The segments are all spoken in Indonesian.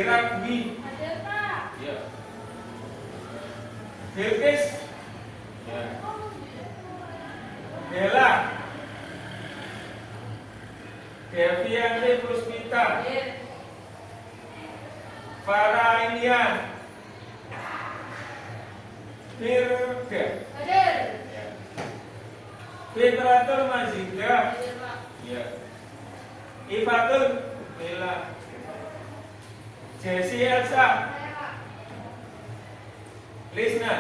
Ragbi. Ada Pak. Ya. Bilkis. Ya. Bella. Devianti Puspita. Farainia. Firda. Hadir. Ya. Fitratul Mazida. Hadir Pak. Ya. Ifatul Bella. Jesse Elsa. Saya Pak. Lisna.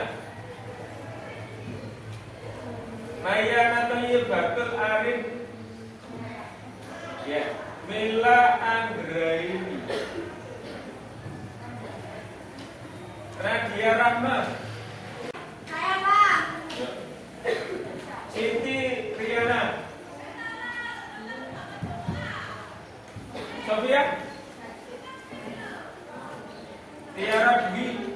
Maya Natoyibatul Arif. Ya. Mila Anggraini. Radia Rahma. Saya Pak. Ya. Siti Riana. Sofia. Tiara Dwi.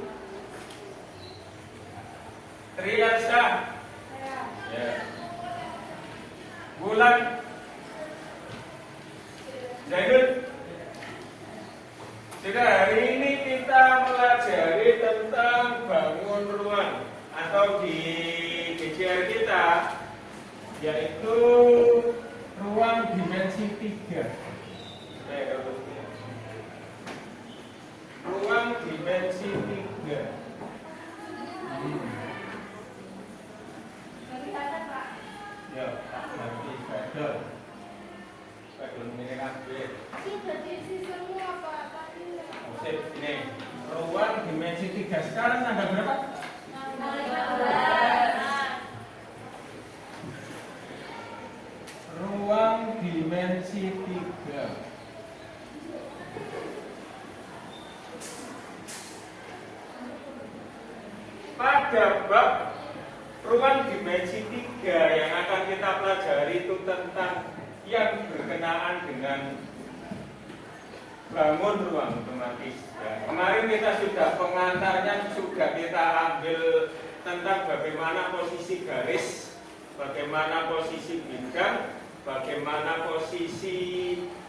Triasa. Saya. Ya. Bulan. Zaidun. Sudah, hari ini kita pelajari tentang bangun ruang atau di GCR kita, yaitu ruang dimensi 3. Ruang dimensi 3. Bagi ada Pak. Ya, tak bagi badal. Badal ini kabeh. Sudah diisi semua Pak. Tapi Sip, ini ruang dimensi 3. Sekarang tanggal berapa? Ruang dimensi 3. Pada bab ruang dimensi 3 yang akan kita pelajari itu tentang yang berkenaan dengan bangun ruang otomatis. Ya, kemarin kita sudah pengantarnya sudah kita ambil tentang bagaimana posisi garis, bagaimana posisi bidang, bagaimana posisi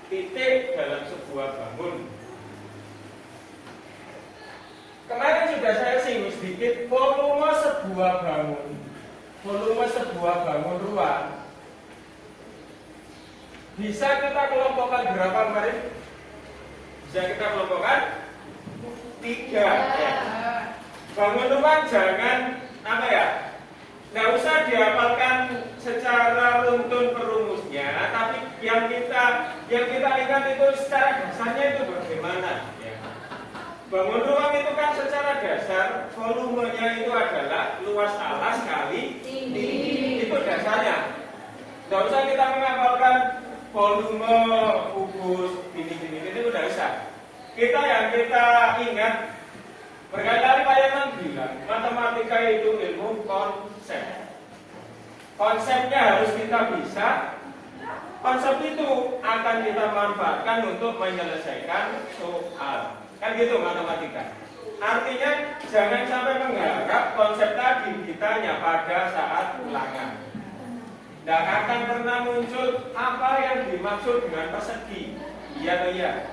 titik dalam sebuah bangun. Kemarin sudah saya singgung sedikit volume sebuah bangun ruang. Bisa kita kelompokkan berapa kemarin? Bisa kita kelompokkan 3 ya. Bangun ruang jangan apa ya? Nggak usah dihafalkan secara runtun perumusnya, tapi yang kita ingat itu secara dasarnya itu bagaimana? Ya. Bangun ruang itu kan secara dasar volumenya itu adalah luas alas kali tinggi. Itu dasarnya. Nggak usah kita menghafalkan volume kubus ini udah bisa. Kita yang kita ingat berkali-kali Pak Yaman bilang matematika itu ilmu konsep. Konsepnya harus kita bisa. Konsep itu akan kita manfaatkan untuk menyelesaikan soal. Kan gitu matematika. Artinya jangan sampai mengharap konsep tadi kita hanya pada saat ulangan. Tidak akan pernah muncul apa yang dimaksud dengan persegi. Iya atau iya?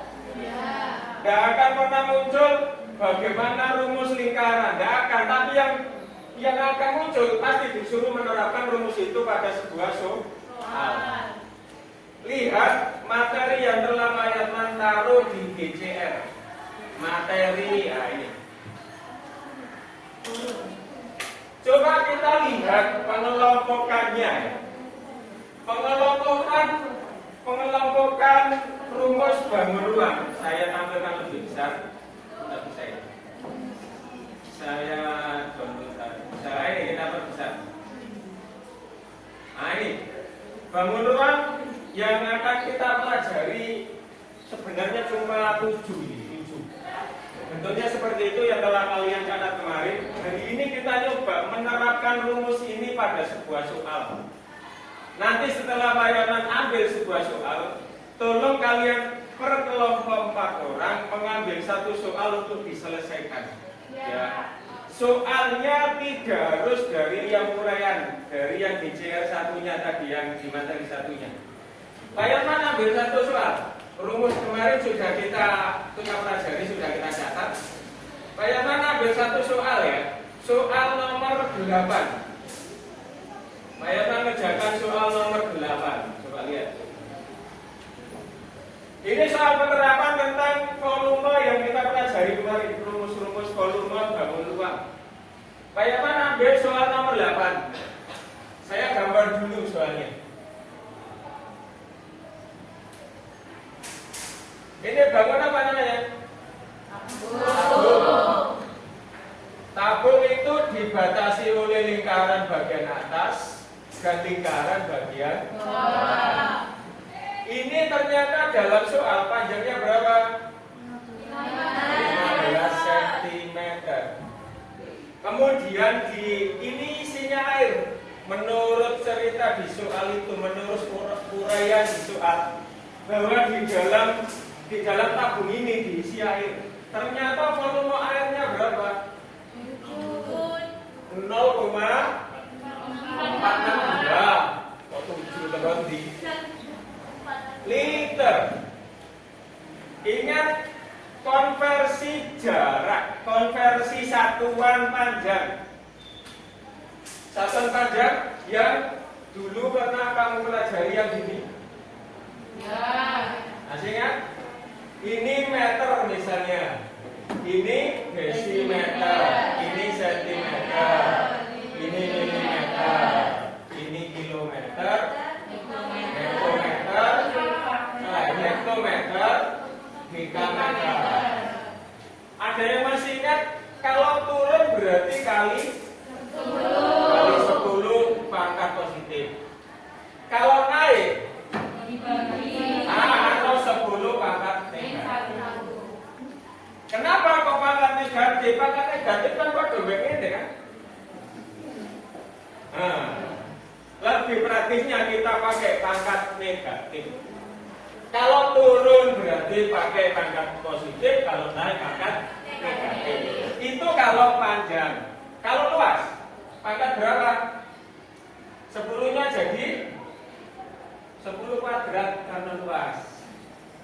Tidak akan pernah muncul bagaimana rumus lingkaran. Tidak akan. Tapi yang akan muncul pasti disuruh menerapkan rumus itu pada sebuah soal. Lihat materi yang telah Pak Yatman taruh di GCR. Materi ini. Coba kita lihat pengelompokannya. Pengelompokan rumus bangun ruang. Saya tampilkan lebih besar. Tidak bisa ya. Saya ini kita perbesar. Nah ini bangun ruang yang akan kita pelajari sebenarnya cuma 7 ini. 7. Bentuknya seperti itu yang telah kalian catat kemarin. Hari ini kita coba menerapkan rumus ini pada sebuah soal. Nanti setelah Pak Yaman ambil sebuah soal, tolong kalian per kelompok 4 orang mengambil satu soal untuk diselesaikan. Ya. Soalnya tidak harus dari yang uraian, dari yang di CR satunya tadi, yang di materi satunya. Pak Yaman ambil satu soal. rumus kemarin sudah kita pelajari, sudah kita catat. Bayangkan ambil satu soal ya, soal nomor 8. Bayangkan ngerjakan soal nomor 8. Coba lihat. Ini soal penerapan tentang volume yang kita pelajari kemarin, rumus-rumus volume bangun ruang. Bayangkan ambil soal nomor 8. Saya gambar dulu soalnya. Ini bangun apa namanya? Tabung. Tabung itu dibatasi oleh lingkaran bagian atas dan lingkaran bagian bawah. Ini ternyata dalam soal panjangnya berapa? 15 cm. Kemudian ini isinya air. Menurut cerita di soal itu, menurut uraian di soal, bahwa di dalam tabung ini diisi air. Ternyata volume airnya berapa? 0,462 liter. Ingat konversi jarak, konversi satuan panjang. Satuan panjang yang dulu pernah kamu pelajari yang ini. Masih ingat? Ini meter misalnya. Ini desimeter, ini sentimeter, ini milimeter, ini kilometer, hektometer, hektometer, gigameter. Ada yang masih ingat? Kalau turun berarti kali 10 pangkat positif. Kalau naik atau 10 pangkat negatif. Kenapa kok pangkat negatif? Pangkat negatif kan kok ini kan? Lebih praktisnya kita pakai pangkat negatif. Kalau turun berarti pakai pangkat positif, kalau naik pangkat negatif. Itu kalau panjang. Kalau luas, pangkat berapa? 10-nya jadi 10 kuadrat karena luas.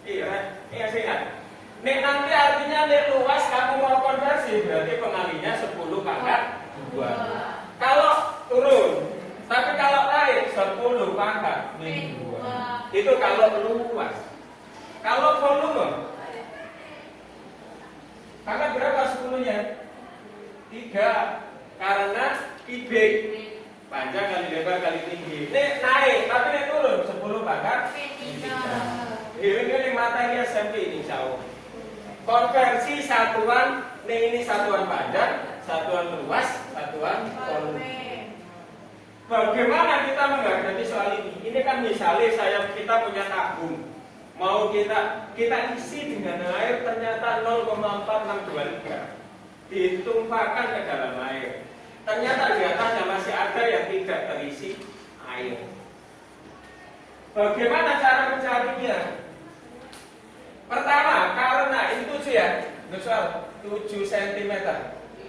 Iya, ingat. Nek nanti artinya nek luas kamu mau konversi berarti pengalinya 10 pangkat 2. Kalau turun, tapi kalau naik 10 pangkat min 2. Itu kalau luas. Kalau volume, pangkat berapa 10-nya? 3. Karena kubik. Panjang kali lebar kali tinggi. Nek naik, tapi nek turun 10 pangkat min 3. Ini materi SMP ini jauh. Konversi satuan, ini satuan panjang, satuan luas, satuan volume. Bagaimana kita menghadapi soal ini? Ini kan misalnya kita punya tabung, mau kita isi dengan air, ternyata 0,462 liter, ditumpahkan ke dalam air. Ternyata di atasnya masih ada yang tidak terisi air. Bagaimana cara mencarinya? Pertama, karena ini 7 ya, soal 7 cm,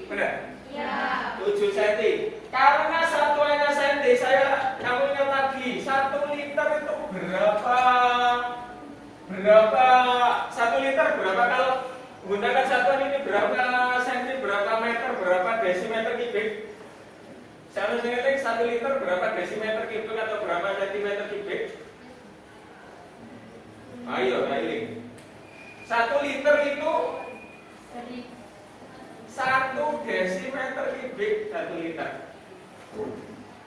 benar? Ya. 7 cm. Karena satuannya cm, kamu ingat lagi, 1 liter itu berapa? 1 liter berapa kalau menggunakan satuan ini berapa cm, berapa meter, berapa desimeter kubik? Saya ingat 1 liter berapa desimeter kubik atau berapa centimeter kubik? Ayo, Ailing. 1 liter itu 1 desimeter kubik 1 liter.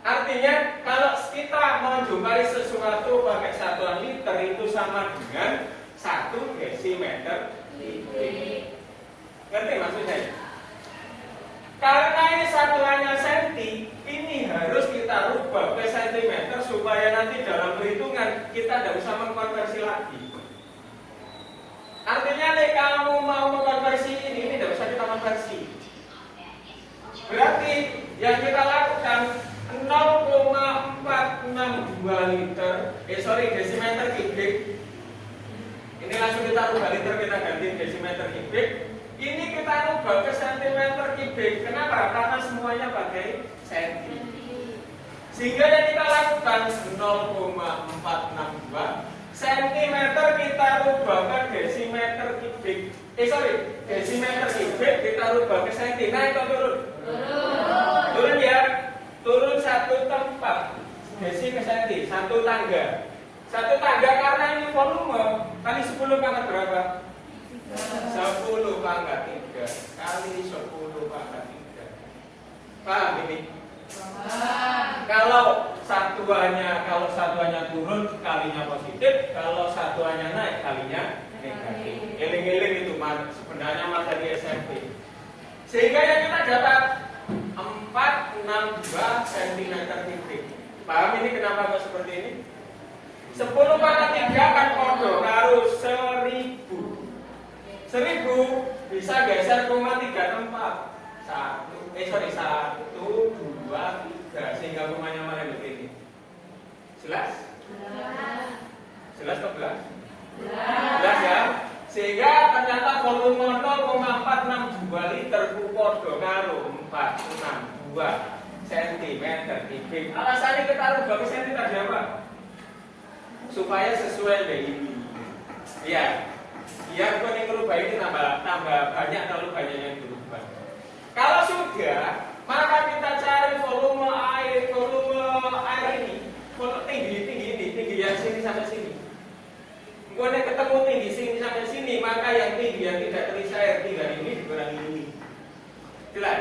Artinya kalau kita menjumpai sesuatu pakai satuan liter itu sama dengan 1 desimeter kubik. Ngerti maksudnya? Karena ini satuannya senti, ini harus kita rubah ke sentimeter supaya nanti dalam perhitungan kita tidak usah mengkonversi lagi. Artinya nih kamu mau mengkonversi ini tidak usah kita konversi. Berarti yang kita lakukan 0,462 liter, desimeter kubik. Ini langsung kita rubah liter, kita ganti desimeter kubik. Ini kita rubah ke sentimeter kubik. Kenapa? Karena semuanya pakai senti. Sehingga yang kita lakukan 0,462 Sentimeter kita rubah ke desimeter kubik. Desimeter kubik kita rubah ke senti. Naik atau turun? Turun ya. Turun satu tempat. Desi ke senti, satu tangga. Satu tangga karena ini volume kali 10 pangkat berapa? 10 pangkat 3 kali 10 pangkat 3. Paham ini? Kalau satuannya turun kalinya positif, kalau satuannya naik kalinya negatif. Eling-eling itu sebenarnya materi SMP. Sehingga yang kita dapat 462 cm kubik. Paham ini kenapa kok seperti ini? 10 pangkat 3 kan podo karo 1000. 1000 bisa geser koma 3 tempat. 1, 2, 3 sehingga komanya mana begini. Jelas? Jelas atau belas? Jelas ya? Sehingga ternyata volume 0,462 liter podo karo 462 cm kubik. Alasannya kita rubah ke senti tadi apa? Supaya sesuai dengan ini. Iya. Biar kalau yang merubah ini tambah banyak terlalu banyak yang berubah. Kalau sudah, maka kita cari volume air ini, tinggi yang sini sampai sini. Kalau ketemu tinggi sini sampai sini, maka yang tinggi yang tidak terisi air tinggal ini dikurangi ini. Jelas?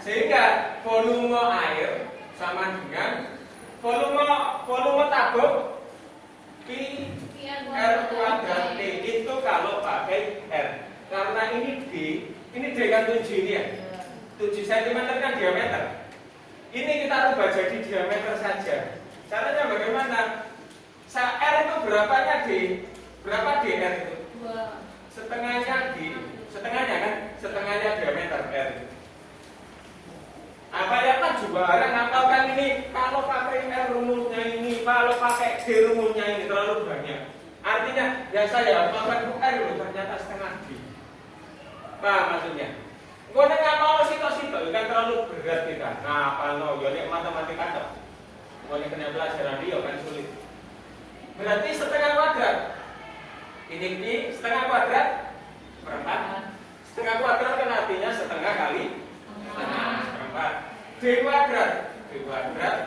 Sehingga volume air sama dengan volume tabung pi R kuadrat T itu kalau pakai R. Karena ini D kan 7 ini ya. 7 cm kan diameter. Ini kita rubah jadi diameter saja. Caranya bagaimana? R itu berapanya D? Berapa D R itu? 2. Setengahnya D. Setengahnya kan? Setengahnya diameter R. Apa ya kan juga orang ngapalkan ini kalau pakai R rumusnya ini, kalau pakai D rumusnya ini terlalu banyak. Artinya ya saya hafalkan R itu ternyata setengah D. Paham maksudnya? Gue ngapal sito-sito kan terlalu berat kita. Ngapal no, ya matematika toh. Gue kena pelajaran dia kan sulit. Berarti setengah kuadrat. Ini setengah kuadrat berapa? Setengah kuadrat kan artinya setengah kali setengah seperempat. D kuadrat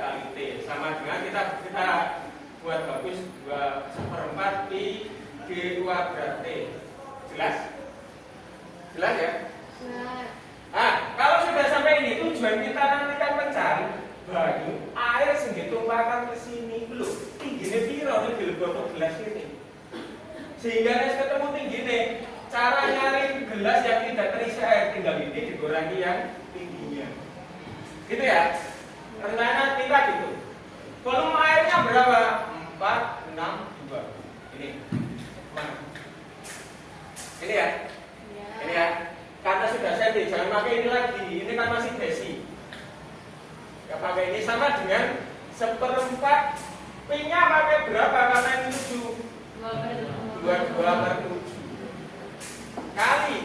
kali T sama dengan kita buat bagus 2/4 pi D kuadrat T. Jelas? Jelas ya? Jelas. Nah, kalau sudah sampai ini tujuan kita nanti kan mencari banyu air sing ditumpahkan ke sini belum tingginya piro nih di botol gelas ini. Sehingga nek ketemu tingginya, cara nyari gelas yang tidak terisi air tinggal ini dikurangi yang tingginya. Gitu ya? Rencana kita gitu. Volume airnya berapa? 462. Ini. Mana? Ini ya? Ini ya. Karena sudah senti, jangan pakai ini lagi. Ini kan masih desi. Ya pakai ini sama dengan 1/4 P-nya pakai berapa? Karena ini 7. 22/7 kali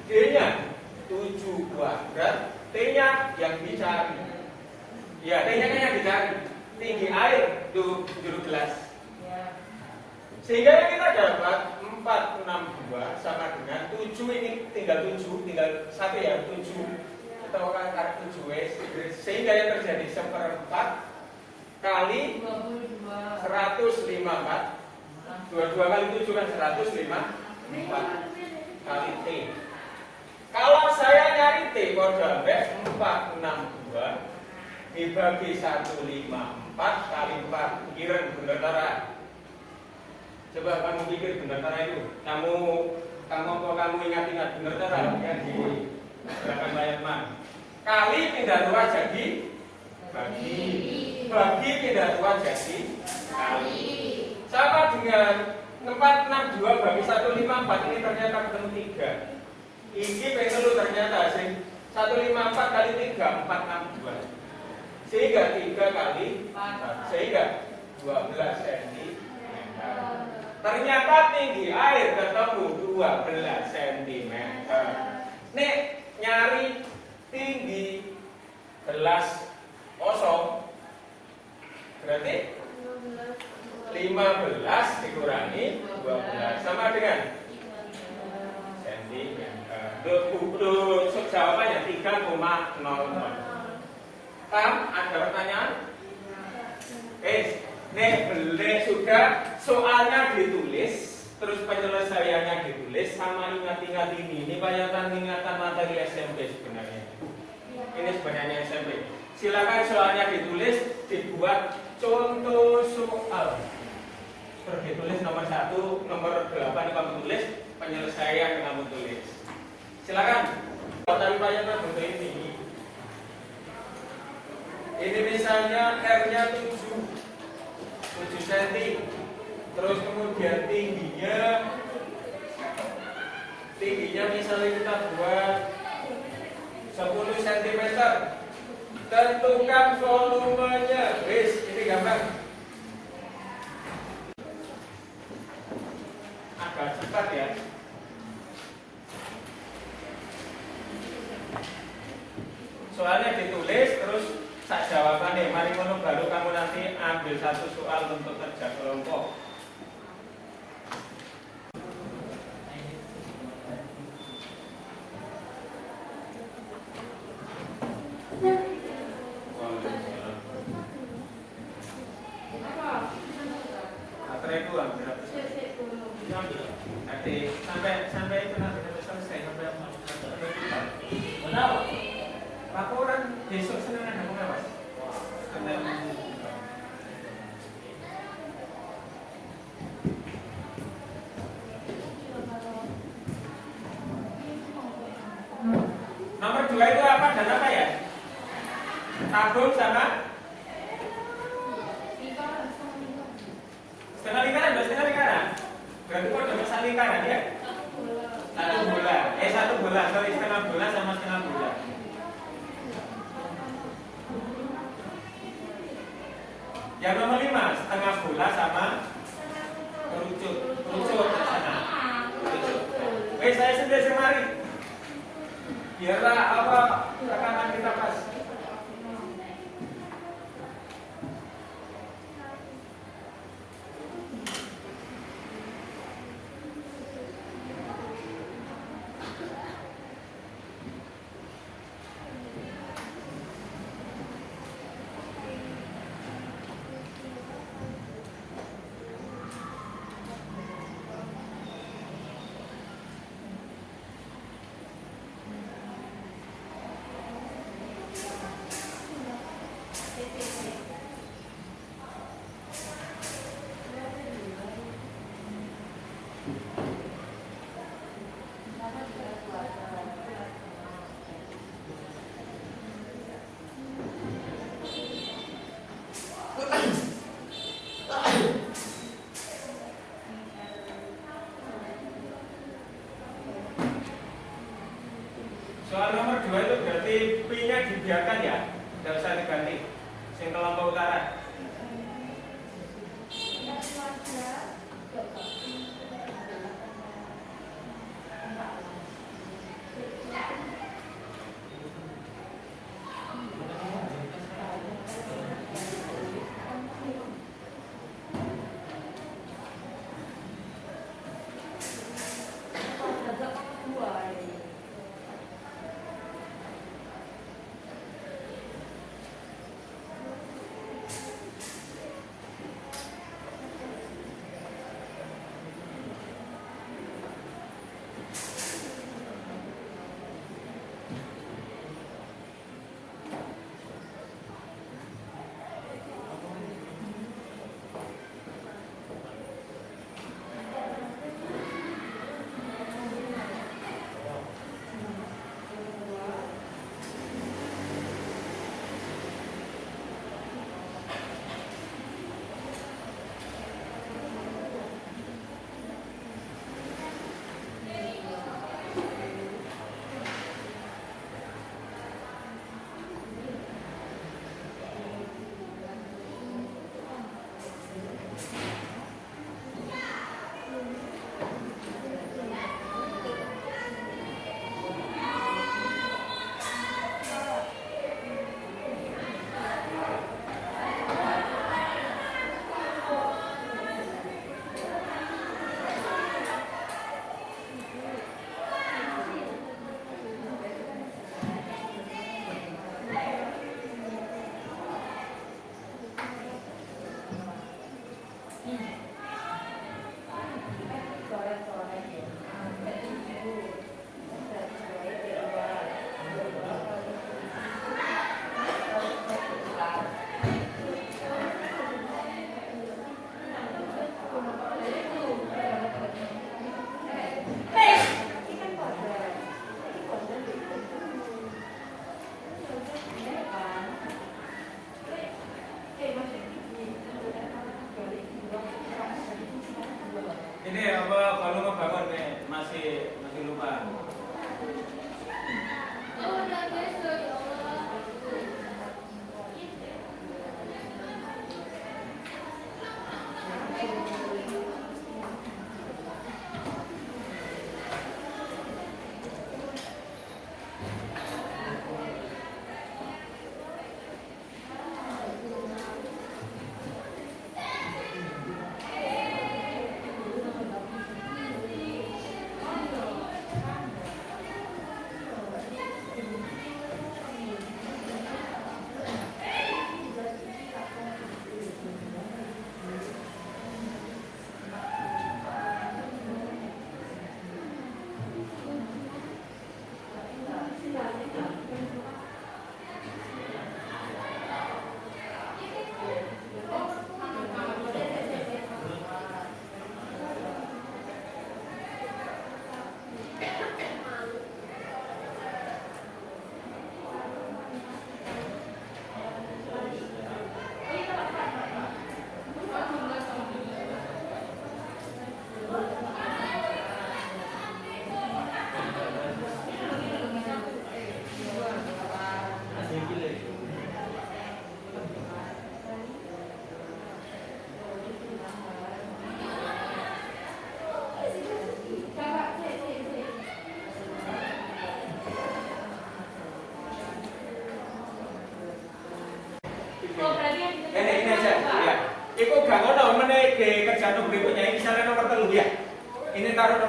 D-nya 7 kuadrat, T-nya yang dicari. Ya, T-nya kan yang dicari. Tinggi air tuh juru gelas. Sehingga kita dapat 462 sama dengan 7 ini tinggal 7, tinggal 1 ya 7. Kita akan 7 sehingga yang terjadi 1/4 kali 154. 22 kali 7 kan 154 kali T. Kalau saya nyari T kode 462 dibagi 154 kali 4 kira bener tara. Coba kamu pikir bener tara itu. Kamu ingat bener tara yang di gerakan Bayatman. Kali pindah 2 jadi bagi pindah 2 jadi kali. Sama dengan 462 bagi 154 ini ternyata ketemu 3. Ini pengen ternyata sih 154 kali 3 462. Sehingga 3 kali 4 sehingga 12 cm. Ternyata tinggi air ketemu 12 cm. Nih nyari tinggi gelas kosong berarti 15 15 dikurangi 12 sama dengan sentimeter. Untuk jawabannya 3,00. Paham? Ada pertanyaan? Boleh sudah. Soalnya ditulis, terus penyelesaiannya ditulis, sama ingat-ingat ini bayangkan-ingatan materi SMP sebenarnya. Ini sebenarnya SMP. Silakan soalnya ditulis, dibuat contoh soal. Seperti tulis nomor 1, nomor 8 kamu tulis, penyelesaian kamu tulis. Silakan. Tadi bayangkan bentuk ini. Ini misalnya R-nya 7 cm. Terus kemudian tingginya misalnya kita buat 10 cm. Tentukan volumenya. Wis, ini gambar. Agak cepat ya. Soalnya ditulis terus sak jawabannya. Mari ngono baru kamu nanti ambil satu soal untuk kerja kelompok. Baterai itu ambil berapa? Nanti sampai itu nanti selesai sampai kenapa? Laporan besok Senin ada kenapa? Nomor 2 itu apa dan apa ya? Tabung sama setengah lingkaran. Berarti kok ada satu lingkaran ya? Satu bola. Setengah bola sama setengah bola. Yang nomor 5, setengah bola sama kerucut ke sana. Saya sendiri semari. Biarlah apa rekaman kita pas. Soal nomor 2 itu berarti P-nya dibiarkan ya, tidak usah diganti. Yang kelompok utara.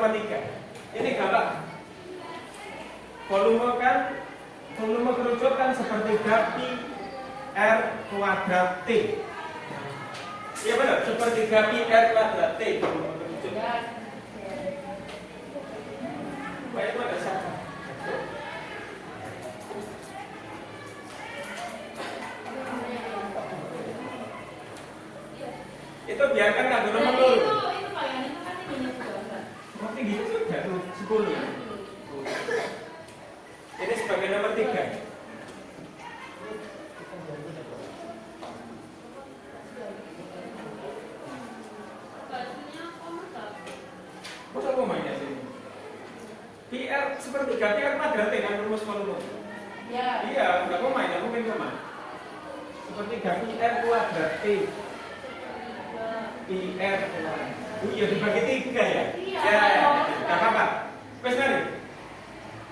sepertiga. Ini gampang. Volume kerucut kan sepertiga pi r kuadrat t. Iya benar, sepertiga pi r kuadrat t volume kerucut. Baik, itu ada satu. Itu biarkan nggak dulu melulu. Itu kalian itu kan tingginya berapa? Oh, tinggi sudah tuh 10 ya. Ini sebagai nomor 3. Masa mau mainnya sini? PR sepertiga PR kuadrat kan rumus volume. Ya. Iya, nggak mau main, mungkin sama. Sepertiga PR kuadrat T. PR kuadrat. Oh iya dibagi 3 ya? Iya. Ya, nggak apa-apa. Wes mari.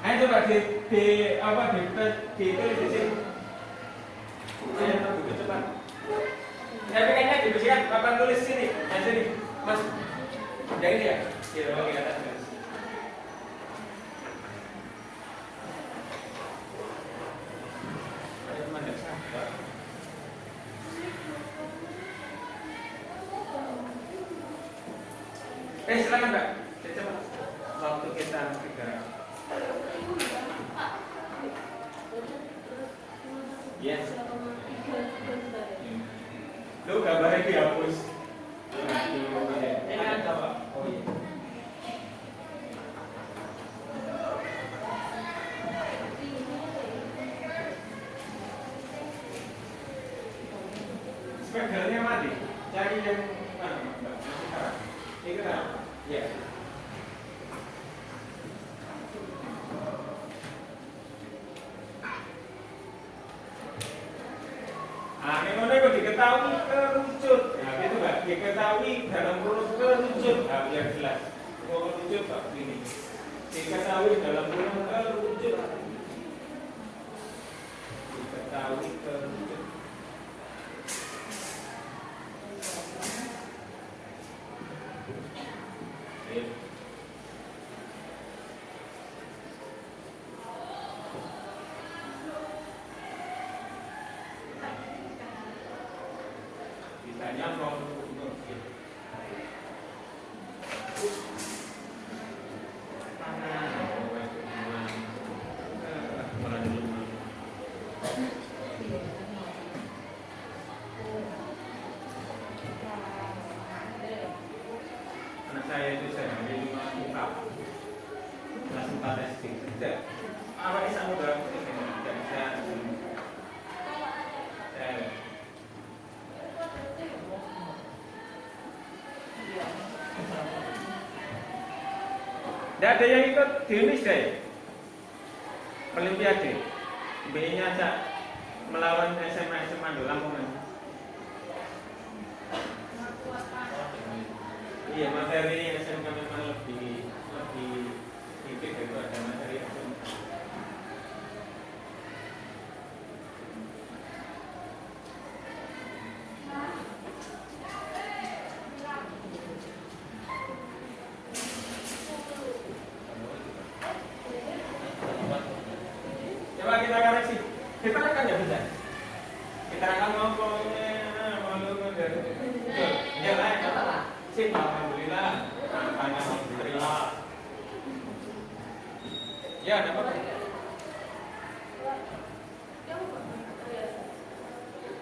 Ayo coba ditulis di sini. Saya tunggu cepat. Saya pengennya dibersihkan, papan tulis sini. Nah sini, Mas. Yang ini ya? Iya, oke atas. Silakan Mbak. Cepat. Waktu kita bergerak. Yes. Lu gambarnya dihapus. Ini ada Pak. Oh iya. Spesialnya mati. Cari yang mana Mbak? Ini kenapa? Ya. Memang itu diketahui kerucut. Nah, itu Mbak, diketahui dalam kurung kerucut. Nah, biar jelas. Kurung kerucut Pak ini. Diketahui dalam kurung kerucut. Diketahui kerucut. Ditanya mau anak saya itu saya ambil 5 buka kelas 4 SD. Tidak. Apa ini sama dalam tidak bisa. Tidak ada yang ikut di Indonesia ya? Olimpiade B-nya aja melawan SMA Lamongan. Iya, materi SMK memang lebih sedikit daripada materi SMA. Coba kita koreksi. Kita kan nggak bisa. Kita akan ngomongnya dari ya lain apa? Sip, alhamdulillah. Angkanya alhamdulillah. Ya, ada apa?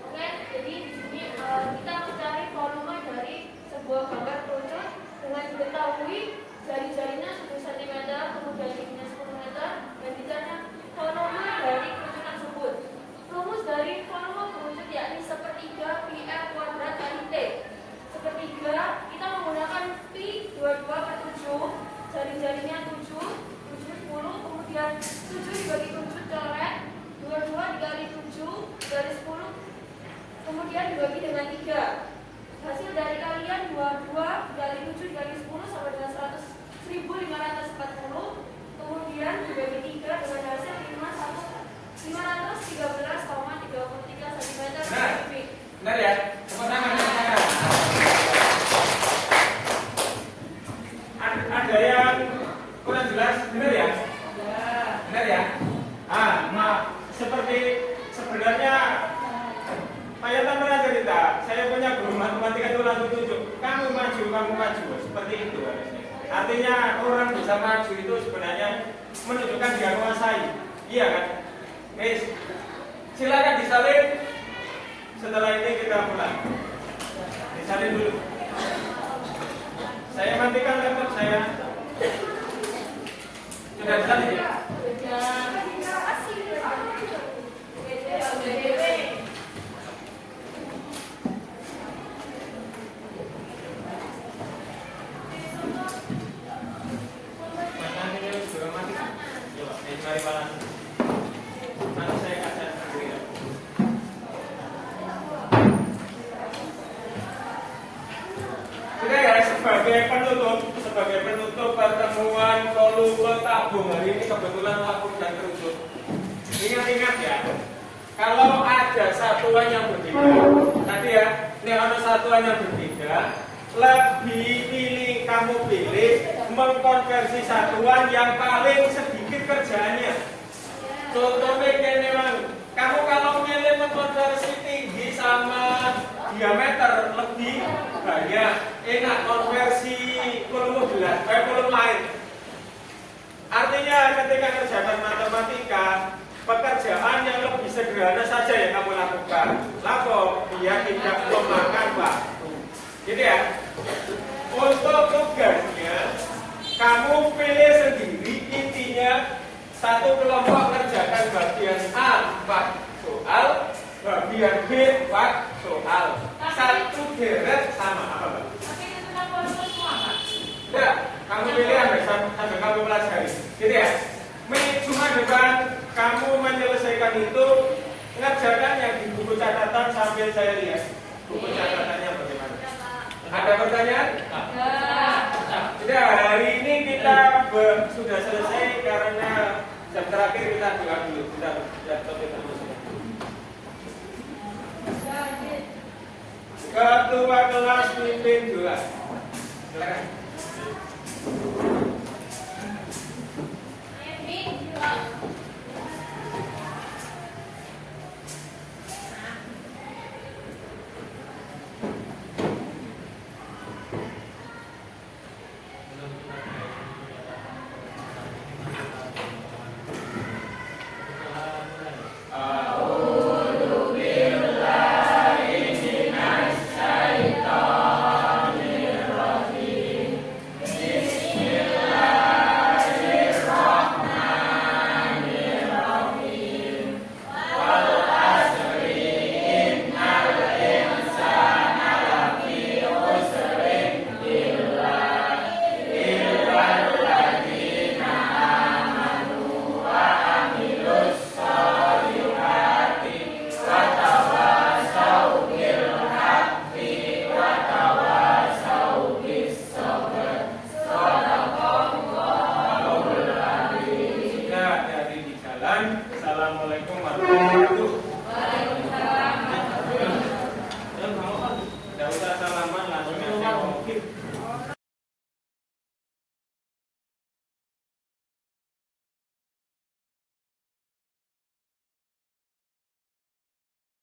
Oke, jadi di sini kita mencari volume dari sebuah gambar kerucut dengan diketahui jari-jarinya 10 cm, kemudian tingginya 10 meter, dan ditanya volume dari kerucut tersebut. Rumus dari volume kerucut yakni sepertiga pi r kuadrat kali t. Sepertiga kita menggunakan pi 22 per 7, jari-jarinya 7, 10, kemudian 7 dibagi 7 coret, 22 dikali 7 dari 10, kemudian dibagi dengan 3. Hasil dari kalian 22 dikali 7 dikali 10 sama dengan 1540, kemudian dibagi 3 dengan hasil 513,33 cm per kubik. Benar ya? Tepuk tangan, tepuk tangan. Ada yang seperti itu harusnya. Artinya orang bisa maju itu sebenarnya menunjukkan dia menguasai. Iya kan? Guys, silakan disalin. Setelah ini kita mulai. Disalin dulu. Saya matikan laptop saya. Sudah disalin ya? Mari balas. Nanti saya kasih sendiri ya. Sudah ya, sebagai penutup pertemuan volume tabung hari ini kebetulan waktu dan kerucut. Ingat-ingat ya, kalau ada satuan yang berbeda, tadi ya, ini ada satuan yang berbeda, kamu pilih mengkonversi satuan yang paling sedikit kerjaannya. Contohnya kayak memang kamu kalau milih mengkonversi tinggi sama diameter lebih banyak, enak konversi volume lain. Artinya ketika kerjakan matematika, pekerjaan yang lebih sederhana saja yang kamu lakukan. Lalu biar tidak memakan waktu. Gitu ya. Untuk tugasnya, kamu pilih sendiri, intinya satu kelompok kerjakan bagian A 4 soal, bagian B 4 soal. Satu deret sama apa Mbak? Tapi itu kan volume semua Pak? Tidak, kamu pilih sampai kamu pelajari. Gitu ya. Cuma depan kamu menyelesaikan itu, ngerjakan yang di buku catatan sambil saya lihat buku catatannya bagaimana. Ada pertanyaan? Tidak, hari ini kita sudah selesai karena jam terakhir kita doa dulu. Kita terus. Ketua kelas pimpin doa. Silakan. Assalamualaikum warahmatullahi wabarakatuh.